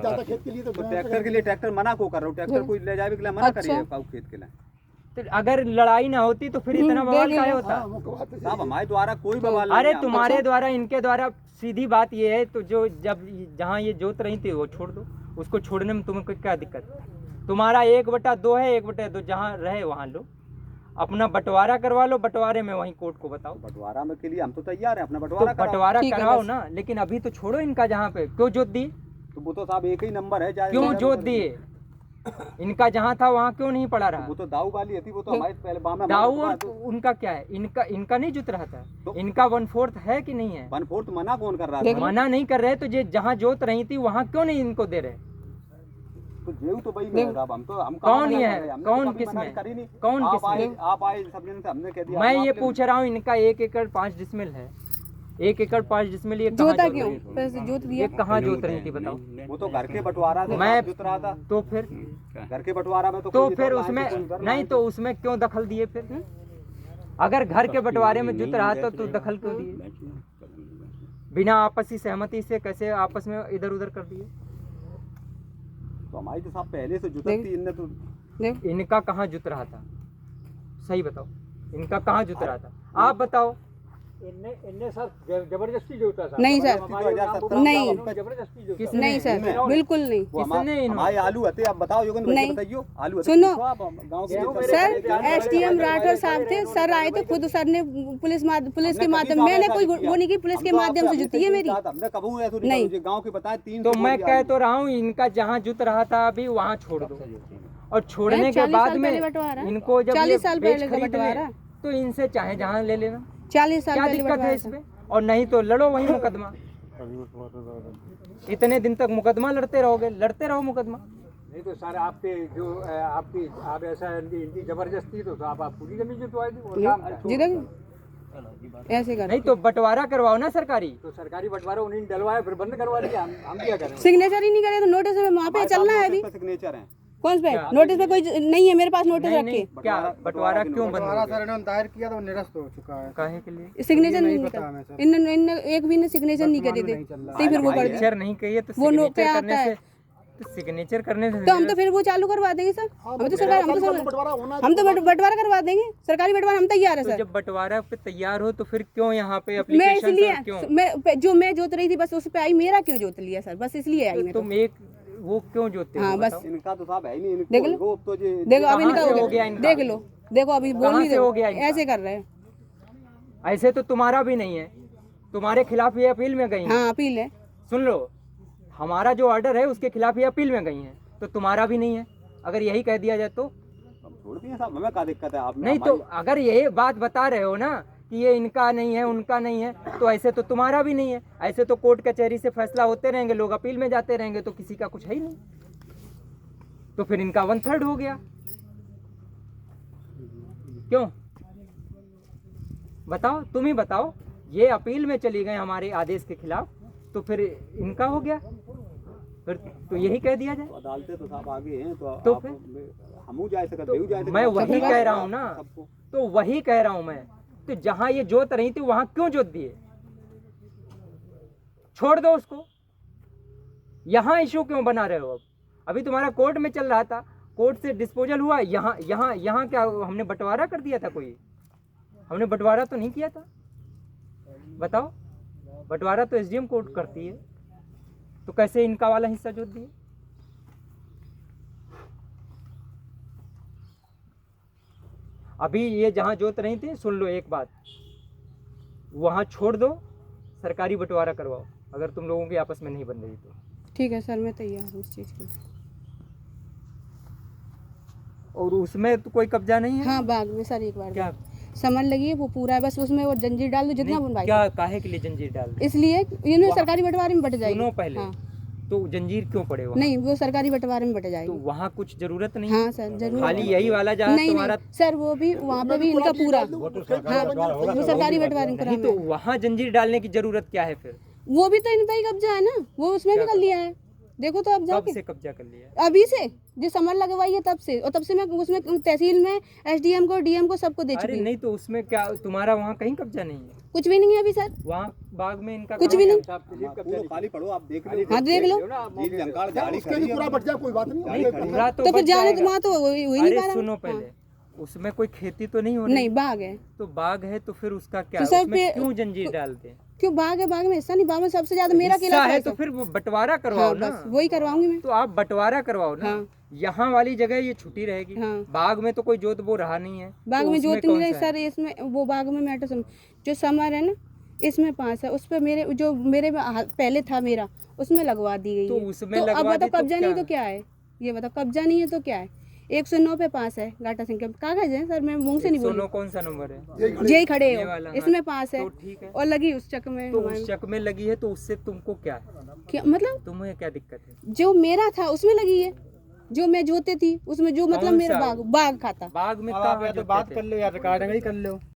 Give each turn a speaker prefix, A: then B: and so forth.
A: चाहता खेत के लिए तो
B: ट्रैक्टर के लिए ट्रैक्टर मना को कर रहा हूँ, ट्रैक्टर कोई ले जाए के लिए मना करिए खेत के लिए।
C: तो अगर लड़ाई ना होती तो फिर इतना बवाल काहे होता?
B: साहब हमारे द्वारा कोई बवाल नहीं
C: अरे
B: है।
C: तुम्हारे द्वारा इनके द्वारा सीधी बात ये है, तो जो जब जहाँ ये जोत रही थी वो छोड़ दो, उसको छोड़ने में तुम्हें क्या दिक्कत? तुम्हारा 1/2 है, 1/2 जहाँ रहे वहाँ लो, अपना बंटवारा करवा लो, बंटवारे में वहीं कोर्ट को बताओ।
B: बंटवारा में के लिए हम तो तैयार हैं, अपना
C: तो
B: बंटवारा
C: बंटवारा कराओ ना, लेकिन अभी तो छोड़ो इनका जहाँ पे क्यों जोत दिए?
B: तो वो तो साहब एक ही नंबर है,
C: क्यों जोत दिए? इनका जहाँ था वहाँ क्यों नहीं पड़ा रहा?
B: वो तो दाऊ वाली थी, वो तो हमारे पहले बाम में
C: दाऊ और उनका क्या है? इनका नहीं जुत रहा था, इनका 1/4 है कि नहीं है?
B: 1/4 मना कौन कर रहा है?
C: मना नहीं कर रहे, तो ये जहाँ जोत रही थी वहाँ क्यों नहीं इनको दे रहे?
B: तो जेऊ तो भाई में साहब, हम तो हम
C: कौन ये है? कौन किसमें? कौन किसमें?
B: आप आए सब जन से हमने कह दिया।
C: मैं ये पूछ रहा हूँ, इनका 1 एकड़ 5 डिसमिल है, 1 एकड़ 5 डिसमिल ये
D: जोता क्यों? पैसे जोत दिया,
C: ये कहाँ जोत रही थी बताओ?
B: वो तो घर के बंटवारा से
C: मैं
B: जोत रहा था।
C: तो फिर
B: घर के बंटवारा में
C: तो फिर उसमें नहीं, तो उसमें क्यों दखल दिए फिर? अगर घर के बंटवारे में जुत रहा था तो दखल क्यों दिए? बिना आपसी सहमति से कैसे आपस में इधर उधर कर दिए?
B: तो हमारी तो साहब पहले से जुतक थी, इनने तो
C: इनका कहाँ जुत रहा था? सही बताओ, इनका कहाँ जुत रहा था? आप बताओ।
A: इनने सर जबरदस्ती जोता था।
D: नहीं सर,
B: 2017
D: नहीं
A: जबरदस्ती जोता।
C: किसने?
D: नहीं सर, बिल्कुल नहीं।
C: किसने?
B: हमारे आलू हते, आप बताओ योगन भाई, बताइए आलू हते।
D: सुनो
B: गांव के
D: सर, SDM राठौर साहब थे, सर आए थे खुद, सर ने पुलिस के माध्यम, मैंने कोई वो नहीं की, पुलिस के माध्यम से जुती है मेरी।
B: हमने कबू ऐसा
D: नहीं।
B: गांव के बताए 3।
C: तो मैं कह तो रहा हूँ, इनका जहाँ जुत रहा था अभी वहाँ छोड़ दो, और छोड़ने के बाद में इनको जब
D: 40 साल
C: बेच
D: पहले का
C: खरीद
D: बंटवारा,
C: लें, तो इनसे चाहे जहाँ ले लेना,
D: 40 साल
C: क्या
D: पहले
C: दिक्कत है
D: बंटवारा
C: इसमें? और नहीं तो लड़ो वही मुकदमा, इतने दिन तक मुकदमा लड़ते रहोगे, लड़ते रहो मुकदमा।
A: नहीं तो सर आपके जो आपकी आप ऐसा इनकी जबरदस्ती तो आप पूरी जमीन जुतवाई थी।
D: जिधर ऐसे कर,
C: नहीं तो बंटवारा करवाओ ना सरकारी।
A: तो सरकारी बंटवारा उन्हें डलवाया, फिर बंद करवा दिया। हम क्या करें?
D: सिग्नेचर ही नहीं करे तो नोटिस में वहाँ पे चलना है अभी।
B: सिग्नेचर है
D: कौन पे नोटिस पे कोई नहीं है मेरे पास, नोटिस
C: नहीं,
D: रखे।
C: नहीं, क्या बंटवारा क्यों बंद हो गया?
A: सर इन्होंने दायर किया तो निरस्त हो चुका है।
C: काहे के लिए?
D: सिग्नेचर नहीं कर, इन्होंने एक भी ने सिग्नेचर नहीं करे थे, तो फिर वो कर दिया।
C: सिग्नेचर नहीं कहिए तो
D: वो
C: सिग्नेचर
D: क्या
C: करने
D: आता
C: से,
D: है?
C: तो सिग्नेचर करने से
D: तो हम तो फिर वो चालू करवा देंगे सर, हम तो सरकार, हम तो बंटवारा करवा देंगे, सरकारी बंटवारा हम तैयार है
C: तो
D: सर।
C: जब बंटवारा पे तैयार हो तो फिर क्यों यहाँ पे
D: मैं
C: एप्लीकेशन
D: इसलिए
C: क्यों?
D: मैं जोत रही थी बस उस पे आई, मेरा क्यों जोत लिया सर, बस इसलिए आई मैं।
C: तुम एक वो क्यों जोते हो?
D: हाँ बस
C: बताओ।
B: इनका तो साहब है ही नहीं, इनको
D: देख लो,
B: इनको तो जे
D: देखो अब
C: कहाँ
D: इनका
C: से
D: हो
C: हो
D: गया
C: गया इनका?
D: देख लो, देखो अभी बोल
C: कहाँ
D: नहीं
C: से हो
D: दे,
C: गया इनका?
D: ऐसे कर रहे हैं।
C: ऐसे तो तुम्हारा भी नहीं है, तुम्हारे खिलाफ ये अपील में गई है।
D: हाँ अपील है,
C: सुन लो, हमारा जो ऑर्डर है उसके खिलाफ ये अपील में गई है, तो तुम्हारा भी नहीं है। अगर यही कह दिया जाए तो
B: अब छोड़ दिए साहब, हमें क्या दिक्कत है? आपने
C: नहीं, तो अगर यही बात बता रहे हो ना कि ये इनका नहीं है, उनका नहीं है, तो ऐसे तो तुम्हारा भी नहीं है। ऐसे तो कोर्ट कचहरी से फैसला होते रहेंगे, लोग अपील में जाते रहेंगे, तो किसी का कुछ है ही नहीं। तो फिर इनका 1/3 हो गया। क्यों बताओ, तुम ही बताओ। ये अपील में चली गए हमारे आदेश के खिलाफ, तो फिर इनका हो गया, फिर तो यही कह दिया जाए।
B: अदालतें तो साहब आगे हैं,
C: तो
B: आप
C: फिर
B: हमू जा सकते,
C: मैं वही कह रहा हूँ ना, तो वही कह रहा हूँ मैं। तो जहाँ ये जोत रही थी वहां क्यों जोत दिए? छोड़ दो उसको, यहाँ इशू क्यों बना रहे हो? अभी तुम्हारा कोर्ट में चल रहा था, कोर्ट से डिस्पोजल हुआ, यहाँ यहाँ यहाँ क्या हमने बंटवारा कर दिया था? कोई हमने बंटवारा तो नहीं किया था, बताओ। बंटवारा तो SDM कोर्ट करती है, तो कैसे इनका वाला हिस्सा जोत दिए? अभी ये जहाँ जोत रही थी, सुन लो एक बात, वहाँ छोड़ दो, सरकारी बंटवारा करवाओ, अगर तुम लोगों की आपस में नहीं बन रही तो।
D: ठीक है सर, मैं तैयार हूँ इस चीज़ के।
C: और उसमें तो कोई कब्जा नहीं है?
D: हाँ बाग में सर, एक बार
C: क्या
D: समझ लगी है, वो पूरा है, बस उसमें वो जंजीर डाल दो जितना बनवाई।
C: क्या काहे के लिए जंजीर डाल दे?
D: इसलिए ये सरकारी बंटवारे में बट जाएगी।
C: सुनो पहले,
D: हाँ।
C: तो जंजीर क्यों पड़े वहाँ?
D: नहीं, वो सरकारी बंटवारे में बट
C: तो
D: जाएगी।
C: वहाँ कुछ जरूरत नहीं?
D: हाँ सर जरूर,
C: खाली यही वाला जहाँ
D: नहीं
C: तुम्हारा?
D: नहीं सर, वो भी वहाँ पे भी इनका पूरा, हाँ वो सरकारी बंटवारे में करा
C: नहीं, तो वहाँ जंजीर डालने की जरूरत क्या है फिर?
D: वो भी तो इन पे ही कब्जा है ना, वो उसमें भी कर लिया है, देखो तो अब
C: कब
D: जाके
C: से कब्जा कर लिया?
D: अभी से जो समर लगवाई है तब से, और तब से मैं उसमें तहसील में SDM को DM को सबको दे चुकी
C: अरे
D: हूँ।
C: नहीं, तो उसमें क्या तुम्हारा वहाँ कहीं कब्जा नहीं है?
D: कुछ भी नहीं है अभी सर,
C: वहाँ बाग में इनका
D: कुछ भी नहीं।
A: साहब किसी का
B: वो तो खाली पड़ो, आप देख लो।
D: हाँ देख लो।
B: ये जंकाड़ झाड़ी
E: उसके
B: खड़ी
E: भी
B: है।
E: पूरा बच जाए कोई बात नहीं।
C: नहीं, पूरा तो
D: तो फिर
C: बच
D: जाने तो
C: जाएगा।
D: वहाँ तो हो ही नहीं पा
C: अरे
D: रहा।
C: सुनो पहले, उसमें कोई खेती तो नहीं हो रही?
D: नहीं बाग है,
C: तो बाग है तो फिर उसका क्या,
D: तो सर
C: उसमें
D: पे-
C: क्यों जंजीर डालते हैं?
D: क्यों बाग है, बाग में हिस्सा नहीं, बाग में सबसे ज्यादा मेरा
C: हिस्सा
D: केला
C: है तो फिर वो बंटवारा करवाओ
D: हाँ
C: ना।
D: बस वही करवाऊंगी मैं।
C: तो आप बंटवारा करवाओ ना।
D: हाँ।
C: यहाँ वाली जगह ये छुट्टी रहेगी,
D: हाँ।
C: बाग में तो कोई जोत वो रहा नहीं है।
D: बाग
C: तो
D: में
C: उसमें
D: जोत नहीं
C: कौन
D: रही
C: सा है?
D: सर, इसमें वो बाग में मैटर जो समर है ना, इसमें 5 है, उस पे मेरे जो मेरे पहले था मेरा, उसमें लगवा दी गई
C: तो
D: है।
C: उसमें
D: तो अब
C: लगवा
D: बताओ
C: दी तो
D: कब्जा नहीं
C: क्या?
D: तो क्या है, ये बताओ कब्जा नहीं है तो क्या है। 109 पे 5 है गाटा सिंह के कागज है सर, मैं मुंह से नहीं
C: सोनो
D: बोली,
C: कौन सा नंबर है?
D: यही खड़े
C: ये
D: हो,
C: वाला, हाँ।
D: इसमें 5 है
C: तो ठीक है।
D: और लगी उस चक में
C: तो
D: हमारे-
C: उस चक में लगी है तो उससे तुमको क्या है?
D: क्या मतलब,
C: तुम्हें क्या दिक्कत है?
D: जो मेरा था उसमें लगी है, जो मैं जोते थी उसमें, जो मतलब
C: कौन
D: मेरा
C: सा?
D: बाग खाता।
C: बाग में
E: अब
C: कहाँ
E: आप या
C: पे
E: तो
C: जोते
E: बात
C: थे?
E: कर लो या रिकॉर्डिंग ही कर लो।